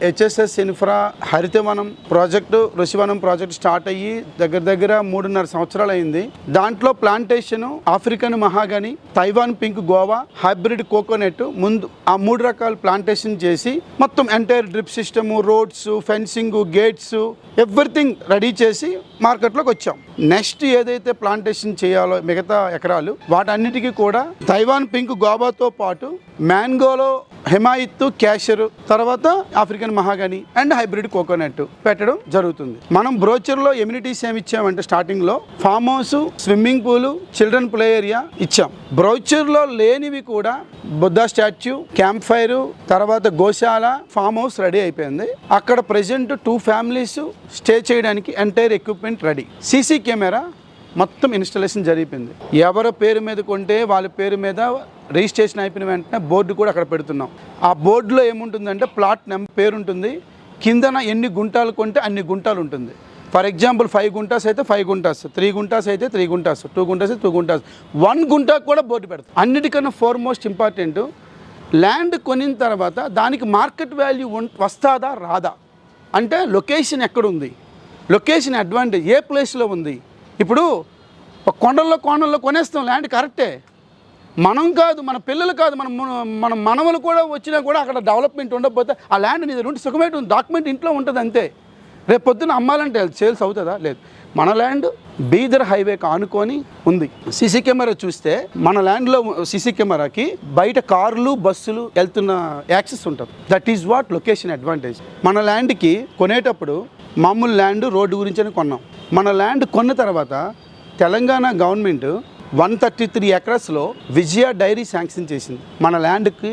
HSS infra Harithavanam project Rushivanam project start అయ్యి దగ్గర 3.5 సంవత్సరాలు అయింది. దాంట్లో plantation African mahogany, Taiwan pink guava, hybrid coconut ముందు ఆ 3 రకాల ప్లాంటేషన్ చేసి మొత్తం entire drip system, roads, fencing, gates everything ready చేసి మార్కెట్లోకి వచ్చాం. నెక్స్ట్ ఏదైతే ప్లాంటేషన్ చేయాలో మిగతా ఎకరాలు వాటన్నిటికీ కూడా తైవాన్ పింక్ గోవాతో పాటు మ్యాంగోలో హిమాయత్, క్యాషర్, తర్వాత ఆఫ్రికన్ మహాగని అండ్ హైబ్రిడ్ కోకోనట్ పెట్టడం జరుగుతుంది. మనం బ్రోచర్లో ఎమ్యూనిటీస్ ఏమి ఇచ్చామంటే స్టార్టింగ్లో farm house, swimming pool, children play area ఇచ్చాం. బ్రోచర్లో లేనివి కూడా బుద్ధా స్టాచ్యూ, క్యాంప్ ఫైర్, తర్వాత గోశాల, ఫామ్ హౌస్ రెడీ అయిపోయింది. అక్కడ ప్రెజెంట్ 2 ఫ్యామిలీస్ స్టే చేయడానికి entire equipment ready. CC camera మొత్తం ఇన్స్టాలేషన్ జరిగిపోయింది. ఎవరి పేరు మీద కొంటే వాళ్ళ పేరు మీద రిజిస్ట్రేషన్ అయిపోయిన వెంటనే బోర్డు కూడా అక్కడ పెడుతున్నాం. ఆ బోర్డులో ఏముంటుందంటే ప్లాట్ నెంబర్ పేరు ఉంటుంది, కిందన ఎన్ని గుంటాలు కొంటే అన్ని గుంటాలు ఉంటుంది. ఫర్ ఎగ్జాంపుల్ 5 గుంటాస్ అయితే 5 గుంటాస్, 3 గుంటాస్ అయితే 3 గుంటాస్, 2 గుంటాస్ అయితే 2 గుంటాస్, 1 గుంటాకు కూడా బోర్డు పెడతాం. అన్నిటికన్నా ఫోర్మోస్ట్ ఇంపార్టెంట్ ల్యాండ్ కొనిన తర్వాత దానికి మార్కెట్ వాల్యూ వస్తుందా రాదా అంటే లొకేషన్ ఎక్కడుంది, లొకేషన్ అడ్వాంటేజ్ ఏ ప్లేస్లో ఉంది. ఇప్పుడు కొండల్లో కొనేస్తాం ల్యాండ్ కరెక్టే, మనం కాదు, మన పిల్లలు కాదు, మన మనవలు కూడా వచ్చినా కూడా అక్కడ డెవలప్మెంట్ ఉండకపోతే ఆ ల్యాండ్ నీ దగ్గర ఉంటే సుఖమేట డాక్యుమెంట్ ఇంట్లో ఉంటుంది అంతే. రేపు పొద్దున్న అమ్మాలంటే సేల్స్ అవుతుందా? లేదు. మన ల్యాండ్ బీదర్ హైవేకి ఆనుకొని ఉంది. సీసీ కెమెరా చూస్తే మన ల్యాండ్లో సీసీ కెమెరాకి బయట కార్లు, బస్సులు వెళ్తున్న యాక్సెస్ ఉంటుంది. That is what location advantage. మన ల్యాండ్కి కొనేటప్పుడు మామూలు ల్యాండ్ రోడ్డు గురించి అని కొన్నాం. మన ల్యాండ్ కొన్న తర్వాత తెలంగాణ గవర్నమెంట్ 133 ఎకరాస్లో విజయ డైరీ శాంక్షన్ చేసింది. మన ల్యాండ్కి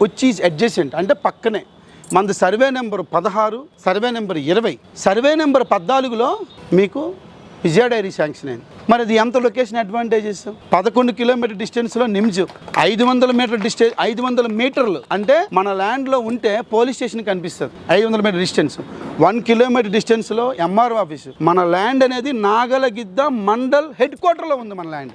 వచ్చి అడ్జసెంట్ అంటే పక్కనే మనది survey number 16, survey number 20, survey number 14లో మీకు విజయ డైరీ శాంక్షన్ అయింది. మరి అది ఎంత లొకేషన్ అడ్వాంటేజెస్. 11 కిలోమీటర్ డిస్టెన్స్లో నిమ్స్, 500 మీటర్ డిస్టెన్స్, 500 మీటర్లు అంటే మన ల్యాండ్లో ఉంటే పోలీస్ స్టేషన్ కనిపిస్తుంది. 500 మీటర్ డిస్టెన్స్, 1 కిలోమీటర్ డిస్టెన్స్లో ఎంఆర్ఓ ఆఫీసు. మన ల్యాండ్ అనేది నాగలగిద్ద మండల్ హెడ్ క్వార్టర్లో ఉంది మన ల్యాండ్.